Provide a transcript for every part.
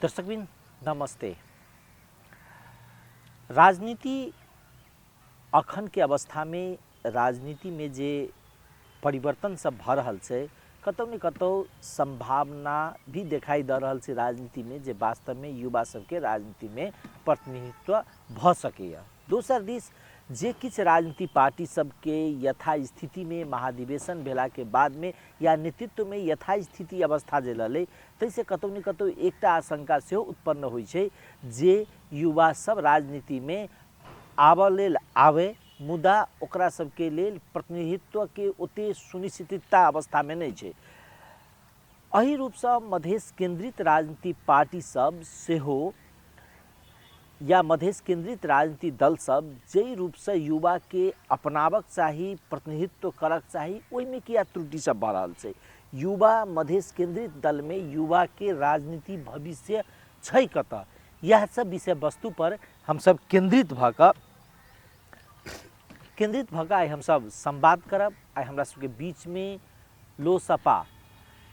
दर्शकबिन नमस्ते। राजनीति अखन के अवस्था में राजनीति में जे परिवर्तन सब भ रहल छै कतौ न कतौ संभावना भी दिखाई दे रहल छै राजनीति में जे वास्तव में युवा सबके राजनीति में प्रतिनिधित्व भ सकैया। दोसर दिस जे किछ राजनीति पार्टी सबके यथास्थिति में महाधिवेशन भेला के बाद में या नेतृत्व में यथास्थिति अवस्था जे रहलै तैसे कतौ न कतौ एकटा आशंका सेहो उत्पन्न होइ छै जे युवा सब राजनीति में आबऽ लेल आवे मुदा ओकरा सबके लेल प्रतिनिधित्व के ओते सुनिश्चितता अवस्था में नहीं छै। एहि रूप से मधेश केंद्रित राजनीति पार्टी सब सेहो या मधेश केंद्रित राजनीति दल सब जे रूप से युवा के अपनावक चाही प्रतिनिधित्व करक चाही ओहि में किया त्रुटि सब भ रहल छै। युवा मधेश केंद्रित दल में युवा के राजनीति भविष्य छै कतऽ, यह सब विषय वस्तु पर हम सब केंद्रित भऽ आइ हम सब संवाद करब। आइ हमरा सबके बीच में लोसपा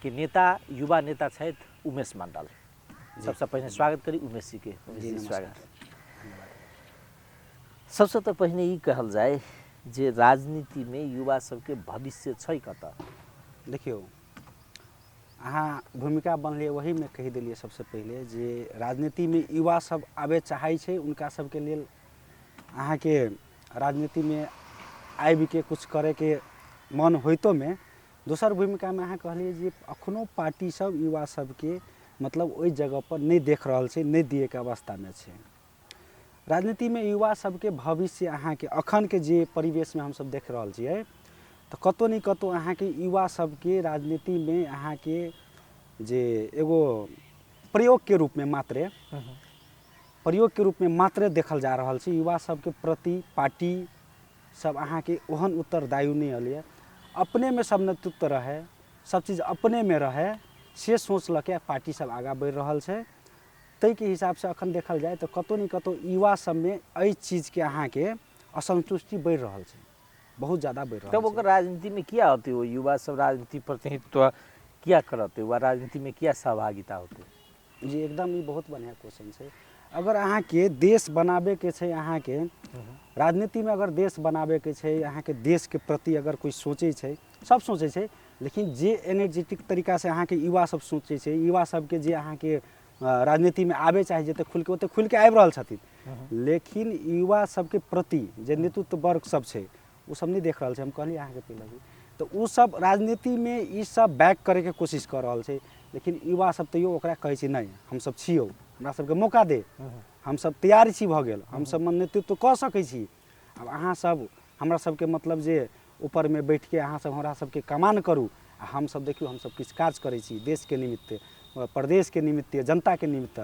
के नेता युवा नेता छथि उमेश मंडल। सबसे पहले स्वागत करी उमेश जी के। स्वागत। सबसे तो पहले ई कहल जाए जे राजनीति में युवा सबके भविष्य छै कतऽ। देखियो अहाँ भूमिका बनलिए वही में कही दिलिए सबसे पहले जे राजनीति में युवा सब आबे चाहै छै, उनका सबके लेल अहाँ के राजनीति में आबि के कुछ करे के मन होइतो में दोसर भूमिका में अहाँ कहलिए जे अखनो पार्टी सब युवा सबके मतलब ओहि जगह पर नहीं देख रहल छै, नहीं दिए के अवस्था में छै। राजनीति में युवा सबके भविष्य अहाँ के अखन के जे परिवेश में हम सब देख रहल छियै तो कतौ नहीं कतौ अहाँ के युवा सबके राजनीति में अहाँ के जे एगो प्रयोग के रूप में मात्रे देखल जा रहल छै। युवा सबके प्रति पार्टी सब अहाँ के ओहन उत्तरदायी नहीं अलिए, अपने में सब नेतृत्व रहे, सब चीज अपने में रहे से सोच लके पार्टी सब आगा बढ़ रहल छै। तै के हिसाब से अखन देखल जाए तो कतौ नहीं कतौ युवा सब में एहि चीज के अहाँ के असंतुष्टि बढ़ रहल छै, बहुत ज़्यादा बढ़ रहल छै। तब ओकर राजनीति में किया होते हो युवा सब राजनीति प्रतिनिधित्व किया करते हुआ राजनीति में किया सहभागिता होते जी एकदम ये बहुत बढ़िया क्वेश्चन है। अगर अहाँ के देश बनाबे के छै, अहाँ के राजनीति में अगर देश बनाबे के छै, अहाँ के देश के प्रति अगर कोई सोचे छै, सब सोचे छै, लेकिन जे एनर्जेटिक तरीका से अहाँ के युवा सब सोचे छै, युवा सब के जे अहाँ के राजनीति में आबे चाहे जते खुल के आबि रहल छथिन, लेकिन युवा सब के प्रति जे नेतृत्व वर्ग सब छै वो सब नहीं देख रहल छै। हम कहली अहाँ के पहले भी तो वो सब राजनीति में ई सब बैक करे के कोशिश कर रहल छै, लेकिन युवा सब तैयो ओकरा कहै छै नहीं हम सब छियौ, हमरा सबके मौका दे, हम सब तैयार छी भऽ गेल, हम सब नेतृत्व कऽ सकै छी। अब अहाँ सब हमरा सबके मतलब जे ऊपर में बैठ के अहाँ सब हमरा सबके कमान करू, हम सब देखियो हम सब किछु काज करै छी देश के निमित्त, प्रदेश के निमित्त, जनता के निमित्त,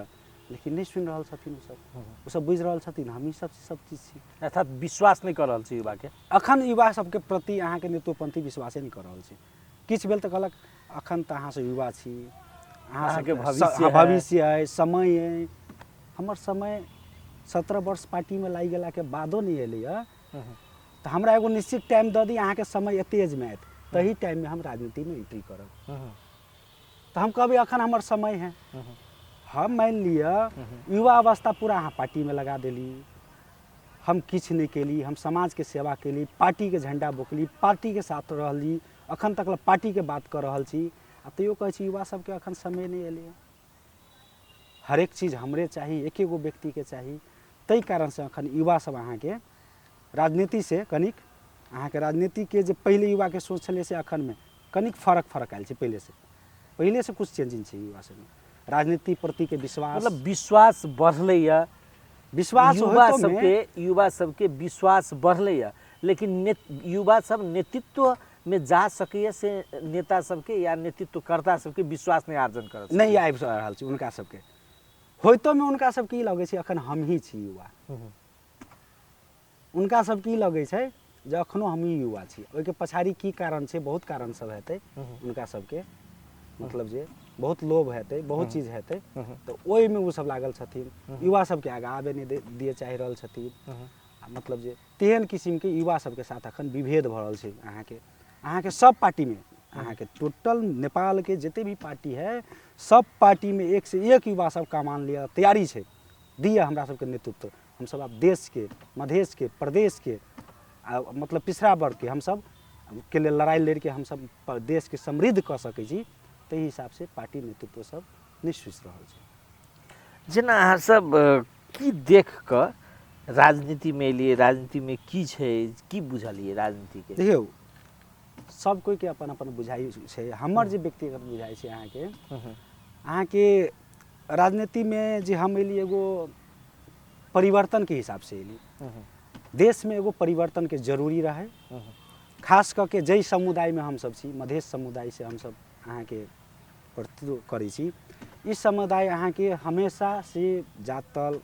लेकिन नहीं सुन रहल छथिन। वो सब बुझ रहल छथिन हम ही सब चीज छी, अर्थात विश्वास नहीं कर रहल छै युवा के। अखन युवा सबके प्रति अहाँ के नेतृत्वपंथी विश्वासे नहीं कर रहल छै। किछु भेल तऽ कहलक अखन तऽ अहाँ सब युवा छी, अहाँ के भविष्य है, समय है। हमर समय 17 वर्ष पार्टी में लागि गेला के बादो नहीं एलै तो हमरा एगो निश्चित टाइम दऽ दी, अहाँ के समय एते एज में आयत तही टाइम में हम राजनीति में एंट्री करब। तो हम कहबै अखन हमर समय है। हम मान लिया युवा अवस्था पूरा अहाँ पार्टी में लगा देली, हम किछु नहीं केली, हम समाज के सेवा केली, पार्टी के झंडा बोकली, पार्टी के साथ रहली, अखन तक पार्टी के बात कर रहल छी, आ तैयो कहै छी युवा सबके अखन समय नहीं एलै। हरेक चीज हमरे चाही, एक एगो व्यक्ति के चाही, तै कारण से अखन युवा सब अहाँ के राजनीति से कनिक अहाँ के राजनीति के जे पहले युवा के सोच छलै से अखन में कनिक फर्क आयल छै। पहले से कुछ चेंजिंग छै युवा सब में, राजनीति प्रति के विश्वास, मतलब विश्वास बढ़लै या, विश्वास युवा सबके विश्वास बढ़लै या, लेकिन युवा सब नेतृत्व में जा सके से नेता सबके या नेतृत्वकर्ता सबके विश्वास नहीं अर्जन करत नहीं आबि रहल छै। उनका सबके होइतो में उनका सबके ई लगे छै अखन हम ही छी युवा, उनका सबके ई लगे छै जे अखनो हम ही युवा छी। ओहि के पछाड़ी की कारण छै, बहुत कारण सब हेतै उनका सबके, मतलब जे बहुत लोभ हेतै, बहुत चीज हेतै, तो ओहि में वो सब लागल छथिन। युवा सबके आगा आबे नहीं दिए चाहि रहल छथिन, मतलब जे तेहन किस्म के युवा सबके साथ अखन विभेद भऽ रहल छै। अहाँ के सब पार्टी में अहाँ के टोटल नेपाल के जितने भी पार्टी है सब पार्टी में एक से एक युवा सब का मान लिया तैयारी है दिए हमरा सबके नेतृत्व। हम सब अब देश के, मधेश के, प्रदेश के मतलब पिछड़ा वर्ग के हम सब के लिए लड़ाई लड़ के हम सब देश के समृद्ध कर सकै छी। ताहि हिसाब से पार्टी नेतृत्व सब निश्चित रहल छै। जेना अहाँ सब की देख कऽ राजनीति में एलियै, राजनीति में की छै, की बुझलियै राजनीति के? देखियौ सब कोई के अपन अपन बुझाई छै। हमर जे व्यक्तिगत बुझाई छै अहाँ के राजनीति में जे हम एली एगो परिवर्तन के हिसाब से एली। देश में एगो परिवर्तन के जरूरी रहे, खास करके जै समुदाय में हम सब छी, मधेश समुदाय से हम सब अहाँ के प्रतिनिधित्व करै छी। इस समुदाय अहाँ के हमेशा से जातल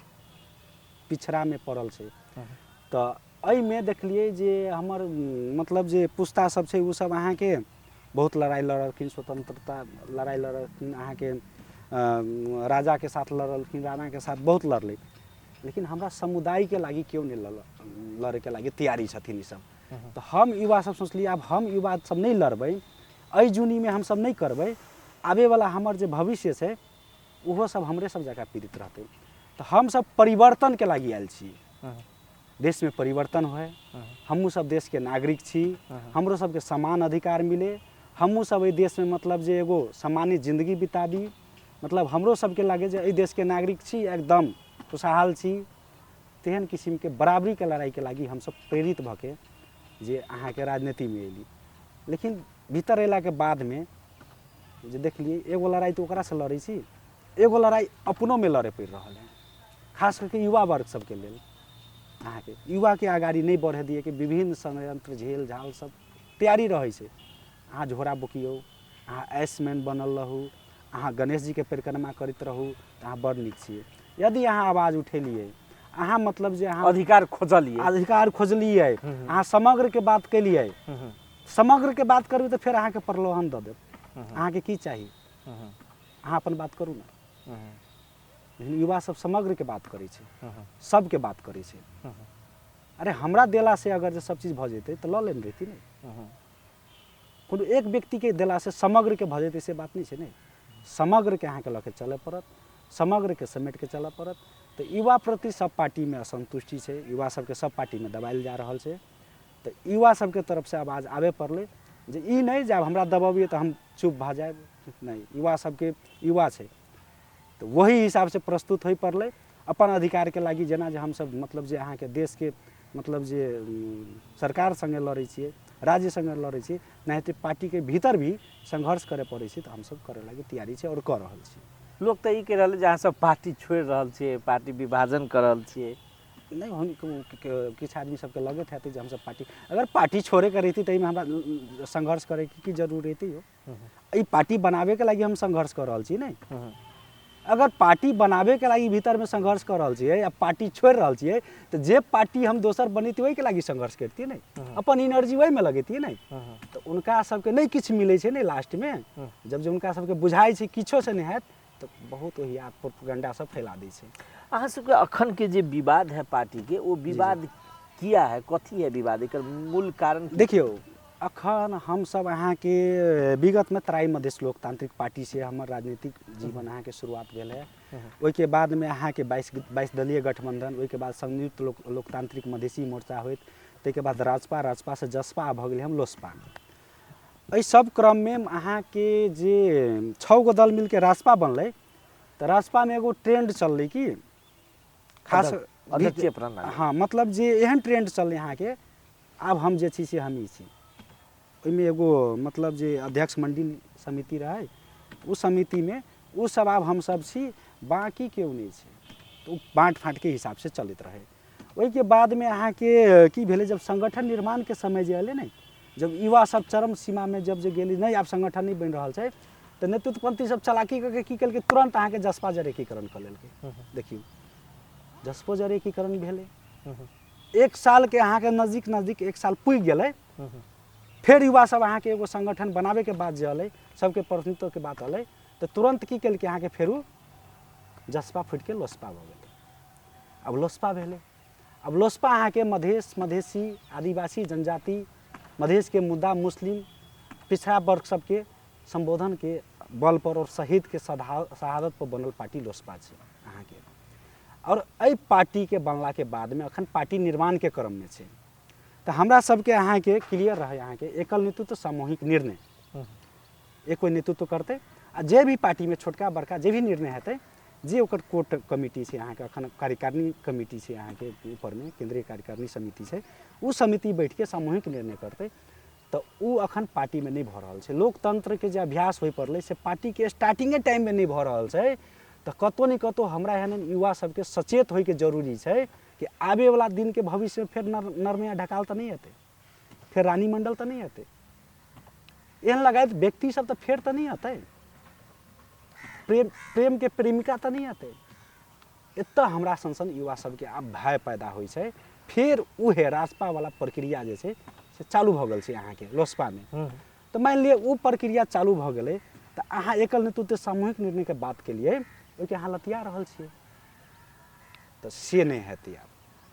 पिछड़ा में पड़ल छै। तो एहि में देखलिए जे हमर मतलब जे पुस्ता सब छै उ सब अहाँ के बहुत लड़ाई लड़लखिन, स्वतंत्रता लड़ाई लड़लखिन, अहाँ के राजा के साथ लड़लखिन, राणा के साथ बहुत लड़ले। लेकिन हमरा समुदाय के लागी क्यों नहीं लड़े के लागी तैयारी छथिन ई सब। तो हम युवा सब सोचलिए अब हम युवा सब नहीं लड़बै, एहि जूनी में हम सब नहीं करबै, आबे वाला हमर जे भविष्य छै उहो सब हमरे सब जगह पीड़ित रहते। तो हम सब परिवर्तन के लागी आयल छी, देश में परिवर्तन होए, हमहूँ सब देश के नागरिक छी, हमरो सबके समान अधिकार मिले, हमहूँ सब एहि देश में मतलब जे एगो सामान्य जिंदगी बिताबी, मतलब हमरो सबके लागे जे एहि देश के नागरिक छी, एकदम खुशहाल छी। तेहन किस्म के बराबरी के लड़ाई के लागी हम सब प्रेरित भके जे अहाँ के राजनीति में एली। लेकिन भीतर अयला के बाद में जे देखलिए एगो लड़ाई तो ओकरा से लड़ै छी, एगो लड़ाई अपनों में लड़े पड़ रहा है, खास करके युवा वर्ग सबके लेल। अहाँ के युवा के आगाड़ी नहीं बढ़े दिए कि विभिन्न षड्यंत्र झेल झाल सब तैयारी रहे छै। अहाँ झोरा बुकियो, अहाँ ऐसमैन बनल रहू, अहाँ गणेश जी के परिक्रमा करते रहू, तो अहाँ बड़ नीक छियै। यदि अहाँ आवाज उठेलिए, अहाँ मतलब जे अहाँ अधिकार खोजलिए, अहाँ समग्र के बात केलिए, समग्र के बात करबै तो फिर अहाँ के प्रलोभन दऽ देब। अहाँ के की चाहिए, अहाँ अपन बात करू ना। लेकिन युवा सब समग्र के बात करै छै, सबके बात करै छै। अरे हमरा देला से अगर जे सब चीज भऽ जेतै तऽ लऽ लेने रहिती ने। कोनो एक व्यक्ति के देला से समग्र के भऽ जेतै से बात नहीं छै ने। समग्र के अहाँ के लऽ के चलय पड़त, समग्र के समेट के चलय पड़त। तो युवा प्रति सब पार्टी में असंतुष्टि छै, युवा सबके सब पार्टी में दबायल जा रहल छै। तो युवा सबके तरफ से आवाज आबे पड़लै जे ई नहीं जे आब हमरा दबाबिए तो हम चुप भऽ जाएब, नहीं, युवा सबके युवा छै। तो वही हिसाब से प्रस्तुत हो पड़लै अपन अधिकार के लागी। जेना जे हम सब मतलब जे अहाँ के देश के मतलब जे सरकार संगे लड़ै छियै, राज्य संगे लड़ै छियै, नहीं पार्टी के भीतर भी संघर्ष करे पड़ै छै। तो हम सब करे लागी तैयारी छै और कर रहल छी। लोग तो ई कह रहल जे अहाँ सब पार्टी छोड़ रहल छियै, पार्टी विभाजन कर रहल छियै। नहीं, हम किछु आदमी सबके लगत हेतै जे हम सब पार्टी, अगर पार्टी छोड़े के रही तो हमरा संघर्ष करे की जरूरत रही हो। ई पार्टी बनावे के लागी हम संघर्ष कर रहल छी नहीं। अगर पार्टी बनावे के लागी भीतर में संघर्ष कर रहल छियै या पार्टी छोड़ रहल छियै तो जे पार्टी हम दोसर बनेती वही के लागी संघर्ष करती नहीं, अपन एनर्जी वही में लगेती नहीं। तो उनका सबके नहीं किछु मिले छै नहीं लास्ट में, जब जे उनका सबके बुझाई छै किछो से नहीं हैत तो बहुत वही प्रोपेगेंडा सब फैला दै छै। अहाँ सबके अखन के जे विवाद है पार्टी के, वो विवाद किया है, कथी है विवाद, एकर मूल कारण? देखियो अखन हम सब अहाँ के विगत में तराई मधेश लोकतांत्रिक पार्टी से हमर राजनीतिक जीवन अहाँ के शुरुआत भेल है। ओहि के बाद में अहाँ के 22 दलीय गठबंधन, ओहि के बाद संयुक्त लोकतांत्रिक मधेसी मोर्चा होइत, ताहि के बाद राजपा, राजपा से जसपा भऽ गेलै हम लोसपा। एहि सब क्रम में अहाँ के जे 6 गो दल मिल के राजपा बनलै, तो राजपा में एगो ट्रेंड चललै कि खास अध्यक्षीय प्रणाली, हाँ मतलब जे एहन ट्रेंड चललै अहाँ के आब हम जे छी से हमही छी। ओहिमे एगो मतलब जे अध्यक्ष मंडल समिति रहे, उस समिति में वो सब आब हम सब छी, बाकी केओ नहीं छै। तो बाँट फाँट के हिसाब से चलते रहे। ओहि के बाद में अहाँ के की भेलै, जब संगठन निर्माण के समय जे अयलै ने, जब युवा सब चरम सीमा में जब जे गेली नहीं आब संगठन नहीं बन रहा है, तो नेतृत्वपंथी सब चलाकी करके की केलकै, तुरंत अहाँ के जसपा जर एकीकरण कर लेलकै। देखियो जसपो जर एकीकरण भेलै, 1 साल के अहाँ के नजदीक 1 साल पुगि गेलै। फिर युवा सब अहाँ के एगो संगठन बनावे के बाद जे अलै, सबके प्रतिनिधित्व के बात अलै, तो तुरंत की केलकै अहाँ के फेरू जसपा फुटि के लोसपा भऽ गेलै। अब लोसपा भेलै, अब लोसपा अहाँ के मधेश, मधेसी, आदिवासी जनजाति, मधेश के मुद्दा, मुस्लिम पिछड़ा वर्ग सबके संबोधन के बल पर और शहीद के शहादत पर बनल पार्टी लोसपा है अहाँ के। और एहि पार्टी के बनला के बाद में अखन पार्टी निर्माण के क्रम में है। तो हमरा सबके अहाँ के क्लियर रहे अहाँ के एकल नेतृत्व सामूहिक निर्णय एक कोई नेतृत्व करते आ जे भी पार्टी में छोटका बड़का जे भी निर्णय हेतै जे ओकर कोर्ट कमिटी है अहाँ के अखन कार्यकारिणी कमिटी है अहाँ के ऊपर में केंद्रीय कार्यकारिणी समिति है उ समिति बैठ के सामूहिक निर्णय करते तो उ अखन पार्टी में नहीं भ रहल छै। लोकतंत्र के जे अभ्यास हो पड़लै से पार्टी के स्टार्टिंगे टाइम में नहीं भ रहल छै। तो कतौ नहीं कतौ हमरा एहन युवा सबके सचेत होय के जरूरी है कि आबे वाला दिन के भविष्य में फिर नरमिया ढकाल तो नहीं हेतै, फिर रानी मंडल तो नहीं हेतै, एहन लगायत व्यक्ति सब तो फिर तो नहीं हेतै, प्रेम के प्रेमिका तो नहीं हेतै। एतऽ हमरा सन युवा सबके आब भय पैदा होइ छै। फिर उहे राजपा वाला प्रक्रिया जे छै से चालू भऽ गेल छै अहाँ के लोसपा में। तो मान लिअ उ प्रक्रिया चालू भऽ गेलै तो अहाँ एकल नेतृत्व सामूहिक निर्णय के बात के लिए ओके अहाँ लतिया रहल छियै तो से नहीं हेतै।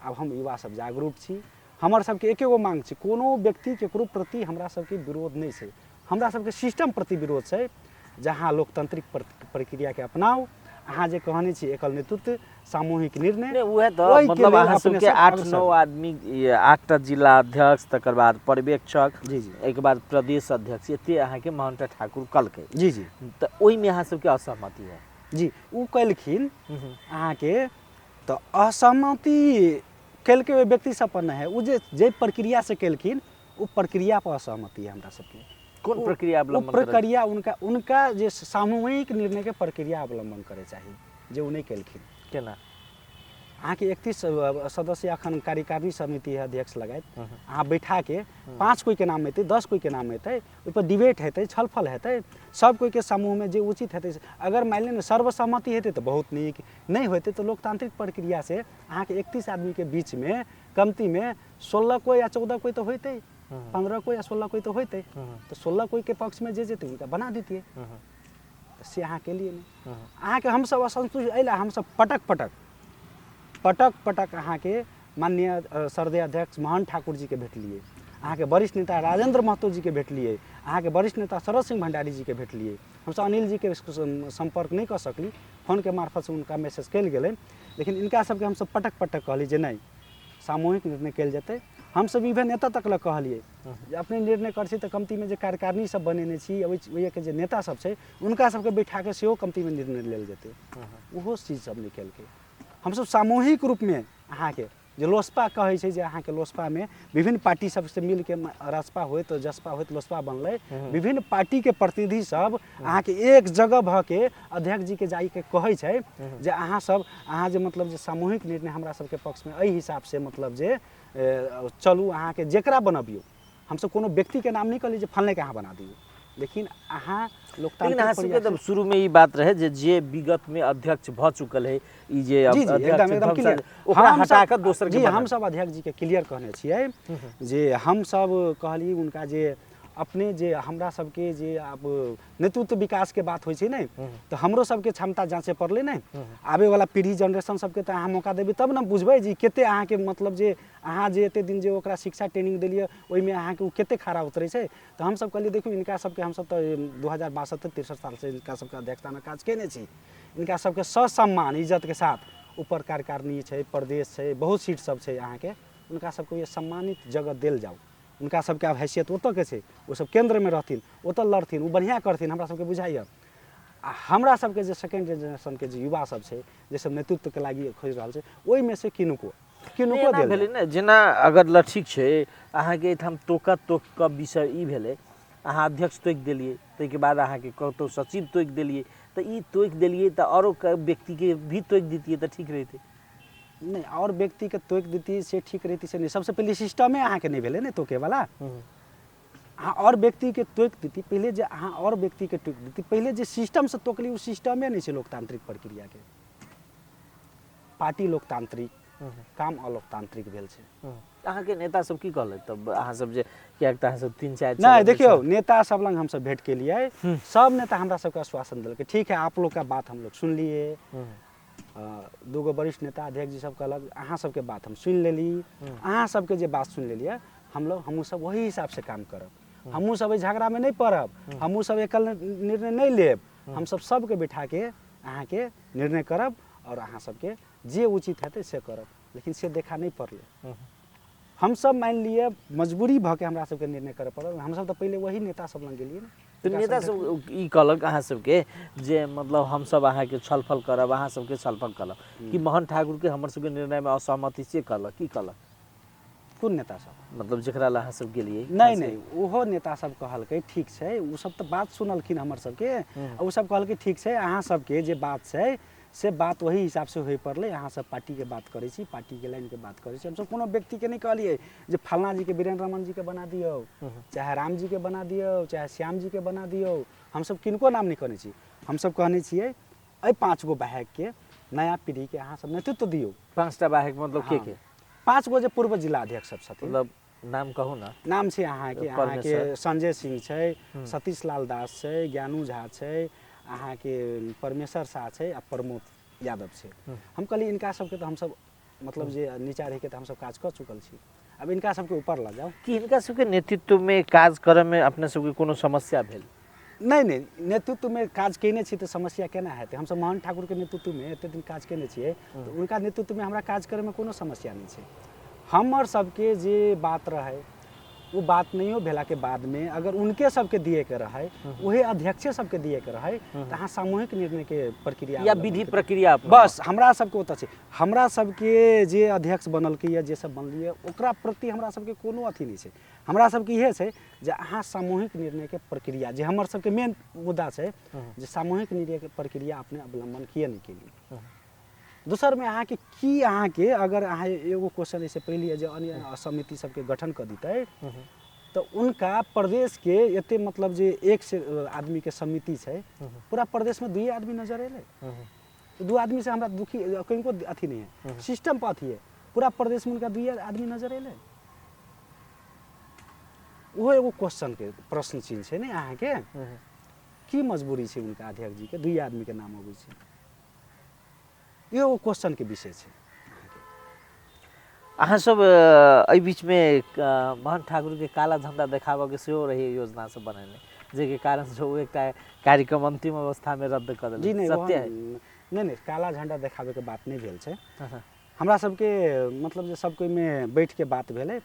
आब हम युवा सब जागरूक छी। हमर सबके एकेगो मांग छै, कोनो व्यक्ति केकरो प्रति हमरा सबके विरोध नहीं छै, हमरा सबके सिस्टम प्रति विरोध छै। जहाँ लोकतांत्रिक प्रक्रिया के अपनाओ अहाँ जे कहने छी एकल नेतृत्व सामूहिक निर्णय उहे तो मतलब अहाँ सबके 8-9 आदमी 8टा जिला अध्यक्ष तकर बाद पर्यवेक्षक जी जी एक बाद प्रदेश अध्यक्ष एते अहाँ के महंता ठाकुर कलकै जी जी तो ओइ में अहाँ सबके असहमति है जी उ कलखिन अहाँ के तो असहमति कलके व्यक्ति सब पर नहीं है उ जे प्रक्रिया से कलखिन उ प्रक्रिया पर असहमति है हमरा सबके। कौन प्रक्रिया अवलंबन प्रक्रिया उनका जे सामूहिक निर्णय के प्रक्रिया अवलंबन करे चाहिए जे उन्हें कलखिन केना अहाँ के 31 सदस्य अखन कार्यकारिणी समिति है अध्यक्ष लगायत अहाँ बैठा के 5 कोई के नाम हेतै 10 कोई के नाम हेतै ओइ पर डिबेट हेतै छलफल हेतै सब कोई के समूह में जे उचित हेतै। अगर मान लिअ सर्वसम्मति हेतै तो बहुत नीक, नहीं होते तो लोकतांत्रिक प्रक्रिया से अहाँ के 31 आदमी के बीच में कमती में 16 कोई या 14 कोई तो होते, 15 कोई या 16 कोई तो होते। तो 16 कोई के पक्ष में जे जेते उनका बना दीतिए तो से अहाँ के लिए नहीं। अहाँ के हम सब असंतुष्ट अइला हम सब पटक पटक अहाँ के माननीय सरदे अध्यक्ष महंत ठाकुर जी के भेटलिए, अहाँ के वरिष्ठ नेता राजेंद्र महतो जी के भेटलिए, अहाँ के वरिष्ठ नेता शरद सिंह भंडारी जी के भेटलिए। हम सब अनिल जी के संपर्क नहीं कर सकली, फोन के मार्फत से उनका मैसेज कल गए, लेकिन इनका सबके हम सब पटक कहली जे नहीं सामूहिक निर्णय कल जेतै। हम सब इवन नेता तक लग कहलिए अपने निर्णय कर तो कमती में जो कार्यकारिणी सब बनेने छी वही के जे नेता सब छै उनका सबके बैठा के सेहो कमती में निर्णय लेल जेतै। ओहो चीज सब निकल के हम सब सामूहिक रूप में अहाँ के जो लोसपा कहै छै जे अहाँ के लोसपा में विभिन्न पार्टी सब से मिल के राजपा होय तो जसपा होय तो लोसपा बनलै, विभिन्न पार्टी के प्रतिनिधि सब अहाँ के एक जगह भ के अध्यक्ष जी के जाई के कहै छै जे अहाँ सब अहाँ जे मतलब जे सामूहिक निर्णय हमरा सबके पक्ष में एहि हिसाब से मतलब जे चलू अहाँ के जेकरा बनबियो। हम सब कोनो व्यक्ति के नाम नहीं कहली जे फलने के अहाँ बना दियो, लेकिन अहाँ लेकिन अहाँ सबके तो शुरू में ई बात रहे जे विगत में अध्यक्ष भ चुकल है ई जे एकदम क्लियर ओकरा हटा के दोसर के हम सब अध्यक्ष जी के क्लियर कहने छियै जे हम सब कहली उनका जे अपने जे हमरा सबके जे अब नेतृत्व विकास के बात होइ छै नै तो हमरो सबके क्षमता जांचे पड़ले नै। आबे वाला पीढ़ी जनरेशन सबके तो अहाँ मौका देबै तब न बुझबै जी केते अहाँ के मतलब जे अहाँ जे एते दिन जे ओकरा शिक्षा ट्रेनिंग देलिए ओइ में अहाँ के उ केते खरा उतरै छै। तो हम सब कहली देखियो इनका सबके हम सब तो 2062-63 साल से इनका सबके अध्यक्षता में काज केने छी, इनका सबके ससम्मान इज्जत के साथ ऊपर कार्यकारिणी छै प्रदेश छै बहुत सीट सब छै अहाँ के उनका सबके ये सम्मानित जगह देल जाओ। उनका सबके अब हैसियत ओतऽ के छै वो सब केंद्र में रहथिन ओतऽ लड़थिन वो बढ़िया करथिन हमरा सबके बुझाइए। हमरा सबके जे सेकेंड जनरेशन के जे युवा सब छै जे सब नेतृत्व के लागि खोज रहल छै ओइ में से किनको देल भेलै ने जेना अगर लठीक छै अहाँ के ठाम तोक के विषय ई भेलै अहाँ अध्यक्ष तोक देलिए तै के बाद अहाँ के कतौ सचिव तोक देलिए तो ई तोक देलिए तो औरो व्यक्ति के भी तोक दीतिए तो ठीक रहते नहीं और व्यक्ति के तोक देती से ठीक रहती से नहीं। सबसे पहले सिस्टम में अहाँ के नहीं भेले ने तोके वाला अहाँ और व्यक्ति के तोक देती पहले जे अहाँ और व्यक्ति के तोक देती पहले जे सिस्टम से तोकली उ सिस्टम में नहीं छै लोकतांत्रिक प्रक्रिया के। पार्टी लोकतांत्रिक काम अलोकतांत्रिक भेल छै। अहाँ के नेता सब की कहले तब अहाँ सब जे कियाक त अहाँ सब 3-4 नहीं देखियो नेता सब लंग हम सब भेंट के लिए सब नेता हमरा सब का आश्वासन देलके ठीक है आप लोग का बात हम लोग सुन लिए। दूगो वरिष्ठ नेता अध्यक्ष जी सब कहलक अहाँ सबके बात हम सुन लेली, अहाँ सबके जे बात सुन लेलिए हम सब वही हिसाब से काम करब। हमहूँ सब एहि झगड़ा में नहीं पड़ब, हमहूँ सब एकल निर्णय नहीं लेब, हम सब सबके बिठा के अहाँ के निर्णय करब और अहाँ सबके जे उचित हेतै से करब। लेकिन से देखा नहीं पड़लै। हम सब मान लिए मजबूरी भ के हमरा सबके निर्णय करे पड़ल। हम सब तो पहले वही नेता सब लग गेलिए ना। तो नेता सब ई कहलक अहाँ सबके जे मतलब हम सब अहाँ के छलफल करब, अहाँ सबके छलफल करब कि मोहन ठाकुर के हमर सबके निर्णय में असहमति से कहलक की कहलक? कोन नेता सब? मतलब जेकरा ला अहाँ सब गेलिए? नहीं ओहो नेता सब कहलकै ठीक छै, उ सब तो बात सुनलखिन हमर सबके। उ सब कहलकै ठीक छै, अहाँ सबके जे बात छै से बात वही हिसाब से होई पड़लै। अहाँ सब पार्टी के बात करै छी, पार्टी के लाइन के बात करै छी। हम सब कोनो व्यक्ति के नहीं कहलिए जे फलना जी के वीरेंद्र रमन जी के बना दियो, चाहे राम जी के बना दियो, चाहे श्याम जी के बना दियो। हम सब किनको नाम नहीं कहने छी। हम सब कहने छियै एहि 5 गो बाहक के नया पीढ़ी के अहाँ सब नेतृत्व दियो। 5टा बाहक मतलब के? 5 गो जे पूर्व जिला अध्यक्ष सब छथिन। मतलब नाम कहू ना। नाम छै अहाँ के संजय सिंह छै, सतीश लाल दास छै, ज्ञानू झा छै, अहाँ के परमेश्वर शाह छै आ प्रमोद यादव छै। हम कहली इनका सबके तो हम सब मतलब जे नीचा रह के तो हम सब काज कर चुकल छी, अब इनका सबके ऊपर ला जाओ। कि इनका सबके नेतृत्व में काज करे में अपने सबके कोनो समस्या भेल? नहीं नेतृत्व में काज केने छी तो समस्या केना हेतै? हम सब मोहन ठाकुर के नेतृत्व में एते दिन काज केने छियै, तो उनका नेतृत्व में हमरा काज करे में कोनो समस्या नहीं छै। हमर सबके जे बात रहे वो बात नहीं हो भेला के बाद में अगर उनके सबके दिए के रहे, वही अध्यक्ष सबके दिए के रहे, तो अहाँ सामूहिक निर्णय के प्रक्रिया या विधि प्रक्रिया बस हमरा सबके ओतऽ छै। हमरा सबके जे अध्यक्ष बनलकै या जे सब बनलिए ओकरा प्रति हमरा सबके कोनो अथी नहीं छै। हमरा सबके इहे छै जे अहाँ सामूहिक निर्णय के प्रक्रिया जे हमर सबके मेन मुद्दा छै जे सामूहिक निर्णय के प्रक्रिया अपने अवलंबन किए नहीं केलिए। दोसर में अहाँ के की अहाँ के अगर अहाँ एगो क्वेश्चन ऐसे पहले जे अन्य समिति सबके गठन कर दीते तो उनका प्रदेश के एते मतलब जे 1 से आदमी के समिति छै, पूरा प्रदेश में 2 आदमी नजर एले। तो 2 आदमी से हमरा दुखी किनको अथी नहीं है, सिस्टम पर अथी है। पूरा प्रदेश में उनका 2 आदमी नजर एले। वो एगो क्वेश्चन के प्रश्न चिन्ह छै ने अहाँ के की मजबूरी छै उनका अध्यक्ष जी के 2 आदमी के नाम अबै छै? ये वो क्वेश्चन के विषय छै। अहाँ सब एहि बीच में मोहन ठाकुर के काला झंडा देखाबऽ के सेहो रही योजना सब बनेने, जे के कारण से वो एक कार्यक्रम अंतिम अवस्था में रद्द कर देलक। जी नहीं सत्य है? नहीं काला झंडा देखाबे के बात नहीं भेल छै। हमरा सबके मतलब जे सब कोई में बैठ के बात भेलै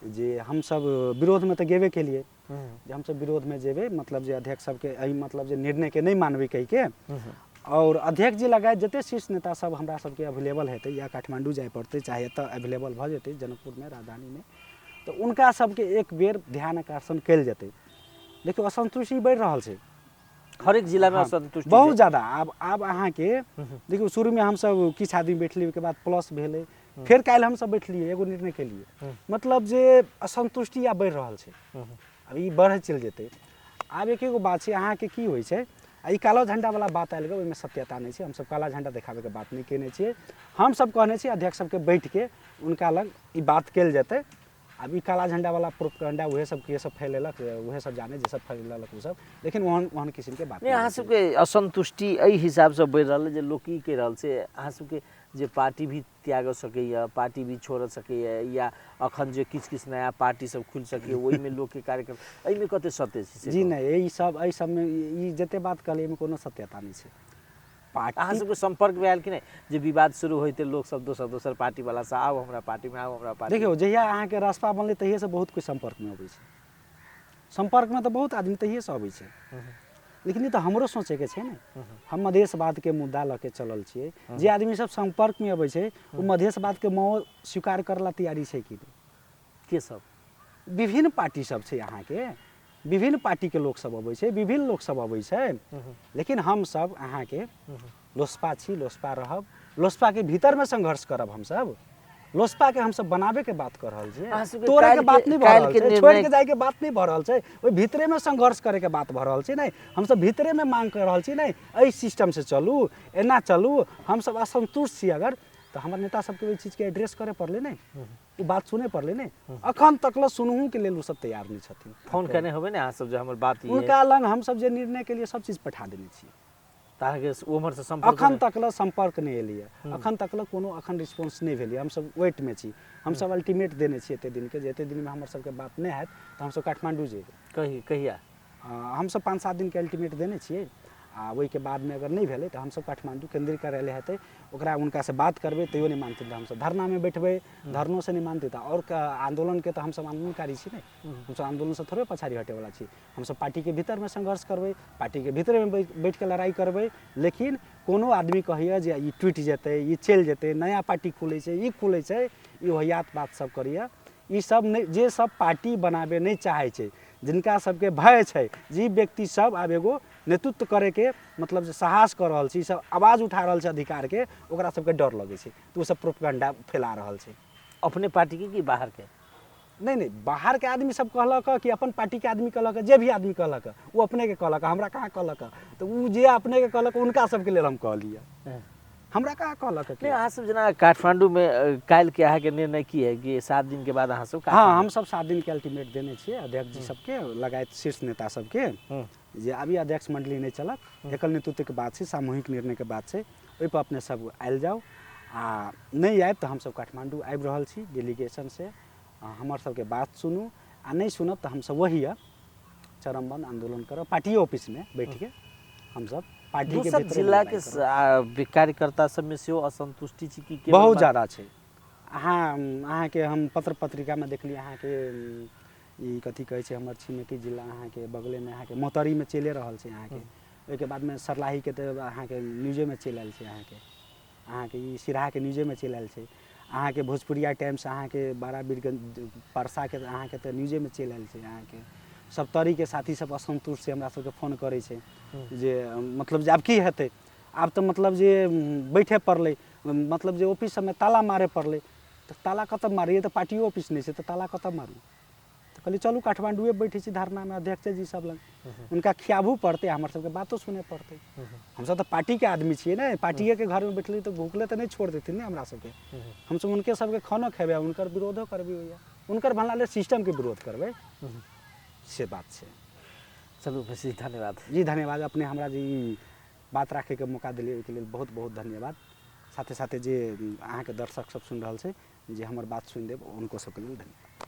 जे हम सब विरोध में तो गेबे केलिए, जे हम सब विरोध में जेबे मतलब जे अध्यक्ष सबके एहि मतलब जे निर्णय के नहीं मानबे कहि के, और अध्यक्ष जी लगाए जते शीर्ष नेता सब हमरा सबके अवेलेबल हेतै या काठमांडू जाए पड़तै चाहे एतऽ अवेलेबल भ जेतै जनकपुर में राजधानी में, तो उनका सबके एक बेर ध्यान आकर्षण कल जेतै। देखियो असंतुष्टि बढ़ रहल छै हर एक जिला में। असंतुष्टि बहुत ज्यादा। अब अहाँ के देखियो शुरू में हम सब किछ आदमी बैठलिए के बाद प्लस भेलै, फिर काल्हि हम सब बैठलिए एगो निर्णय के लिए, मतलब जे असंतुष्टि आब बढ़ रहल छै। अब ई बढ़ चल जेतै। आब एक एगो बात छै अहाँ के की होय छै, ई काला झंडा वाला बात आयल गए, ओहिमे सत्यता नहीं छै। हम सब काला झंडा देखाबे के बात नहीं केने छियै। हम सब कहने छी अध्यक्ष सबके बैठ के उनका लग ई बात कल जेतै। अब ई काला झंडा वाला प्रोपेगेंडा उहे सब के सब फैलेलक, उहे सब जाने जे सब फैलेलक उ सब, लेकिन वहन किसी के बात नहीं। अहाँ सबके असंतुष्टि एहि हिसाब से बढ़ रहल जे लोग की कह रहल छै, अहाँ सबके जे पार्टी भी त्याग सकैया, पार्टी भी छोड़ सकैया, या अखन जे किछ नया पार्टी सब खुल सकैया ओहि में लोग के कार्यक्रम, एहि में कते सत्य छै? जी नहीं एहि सब में ई जते बात कहले में कोनो सत्यता नहीं छै। पार्टी अहाँ सबके संपर्क में आयल कि नहीं जे विवाद शुरू होइते लोग सब दोसर पार्टी वाला से आओ हमरा पार्टी में, आओ हमरा पार्टी? देखियो जहिया अहाँ के रास्ता बनले तहिए से बहुत कोई संपर्क में अबै छै। संपर्क में तो बहुत आदमी तहिए से अबै छै, लेकिन ई तो हमरो सोचे के छै ने। हम मधेशवाद के मुद्दा लके चलल छियै, जे आदमी सब संपर्क में अबै छै वो मधेशवाद के मौल स्वीकार करला तैयारी छै कि के सब? विभिन्न पार्टी सब छै अहाँ के, विभिन्न पार्टी के लोग सब अबै छै, विभिन्न लोग सब अबै छै। लेकिन हम सब अहाँ के लोसपा छी, लोसपा रहब, लोसपा के भीतर में संघर्ष करब। हम सब लोसपा के हम सब बनाबे के बात कर रहल छै, तोड़े के बात नहीं भ रहल छै, छोड़ के जाए के बात नहीं भ रहल छै, ओइ भीतरे में संघर्ष करे के बात भ रहल छै। नहीं हम सब भीतरे में मांग कर रहल छी, नहीं एहि सिस्टम से चलू, एना चलू। हम सब असंतुष्ट छी अगर, तो हमारे नेता सबके ओहि चीज के एड्रेस करे पड़ले नहीं, वो बात सुने पड़ले नहीं। अखन तकल सुनहू के लेल सब तैयार नहीं छथिन। फोन करने होबे ने अहाँ सब जे हमर बात उनका लंग हम सब जे निर्णय के लिए सब चीज पठा देने छी। ताके उमर से संपर्क अखन तक संपर्क नहीं एलिए, अखन तक कोनो अखन रिस्पॉन्स नहीं भेलिए। हम सब वेट में छी, हम सब अल्टीमेट देने छी एते दिन के, जे एते दिन में हमर सबके बात नहीं हैत तो हम सब काठमांडू जेबै। कहिया हम सब 5-7 दिन के अल्टीमेट देने छियै, आ ओहि के बाद में अगर नहीं भेलै तो हम सब काठमांडू केंद्रीय कार्यालय हेतै, ओकरा उनका से बात करबै, तैयो नहीं मानतै तो हम सब धरना में बैठबै, धरनो से नहीं मानतै तो और आंदोलन के तो हम सब आंदोलनकारी छी नहीं, हम सब आंदोलन से थोड़े पछाड़ी हटे वाला छी। हम सब पार्टी के भीतर में संघर्ष करबै, पार्टी के भीतर में बैठ के लड़ाई करबै, लेकिन कोनो आदमी कहैया जे ई टूटि जेतै, ई चलि जेतै, नया पार्टी खुलै छै, ई खुलै छै, ई वहियात बात सब करिया। ई सब नहीं, जे सब पार्टी बनाबे नहीं चाहे छै, जिनका सबके भय छै, जी व्यक्ति सब आब एगो नेतृत्व करे के मतलब जे साहस कर रहल छै, सब आवाज उठा रहल छै अधिकार के, ओकरा सबके डर लगे छै, तो सब प्रोपेगेंडा फैला रहल छै। अपने पार्टी के कि बाहर के? नहीं, बाहर के आदमी सब कहलक कि अपन पार्टी के आदमी कहलक, जे भी आदमी कहलक वो अपने के कहलक, हमरा कहाँ कहलक, तो वो जे अपने के कहलक उनका सबके लेल हम कहलिए, हमरा कहाँ कहलक। नहीं अहाँ सब जना काठमांडू में काल के अहाँ के निर्णय की है कि 7 दिन के बाद अहाँ सब? हाँ, हम सब 7 दिन के अल्टीमेट देने छियै अध्यक्ष जी सबके, लगायत शीर्ष नेता सबके, जे अभी अध्यक्ष मंडली नहीं चलक, एकल नेतृत्व के बात छै, सामूहिक निर्णय के बात छै, ओहि पर अपने सब आयल जाओ, आ नहीं आयब तो हम सब काठमांडू आबि रहल छी डेलीगेशन से, हमर सबके बात सुनू, आ नहीं सुनब तो हम सब वही चरमबंद आंदोलन करब पार्टी ऑफिस में बैठ के। हम सब पार्टी के दूसर जिला के कार्यकर्ता सब में सेहो असंतुष्टि छी कि बहुत ज़्यादा छै। अहाँ के हम पत्र पत्रिका में देखली, अहाँ के ई कथी कहै छै, हमर छिमेकी जिला अहाँ के बगले में, अहाँ के मोतरी में चले रहल छै अहाँ के, ओहि के बाद में सरलाही के तो अहाँ के न्यूजे में चलि आयल छै, अहाँ के ई सिराहा के न्यूजे में चलि आयल छै, अहाँ के भोजपुरिया टाइम्स अहाँ के 12 बीरगंज परसा के अहाँ के तो न्यूजे में चलि आयल छै। अहाँ के सप्तरी के साथी सब असंतुष्ट से हमरा सबके फोन करे छै, जे मतलब जे आब की हेतै, आब तो मतलब जे बैठे पड़लै, मतलब जे ऑफिस में ताला मारे पड़लै, तो ताला कतऽ मारिए, तो पार्टी ऑफिस नहीं छै तो ताला कतऽ मारू, तो कहलिए चलू काठमांडुए बैठे छी धरना में अध्यक्ष जी सब लग, उनका खियाबू पड़ते, हमारे सबके बातों सुने पड़ते। हम सब तो पार्टी के आदमी छिए ना, पार्टी के घर में बैठली तो भूखले तो नहीं छोड़ देथिन ना हमरा सबके, हम सब उनके सबके खाना खेबै, उनकर विरोधो करबै, भैया उनकर भला ले सिस्टम के विरोध करबै, से बात छै। चलू बेसी धन्यवाद जी, धन्यवाद अपने हमरा जी बात राखे के मौका दिलिए, ओहिके लेल बहुत बहुत धन्यवाद। साथे साथे जे अहाँ के दर्शक सब सुन रहल छै, जे हमर बात सुनि देब, उनको सबके लेल धन्यवाद।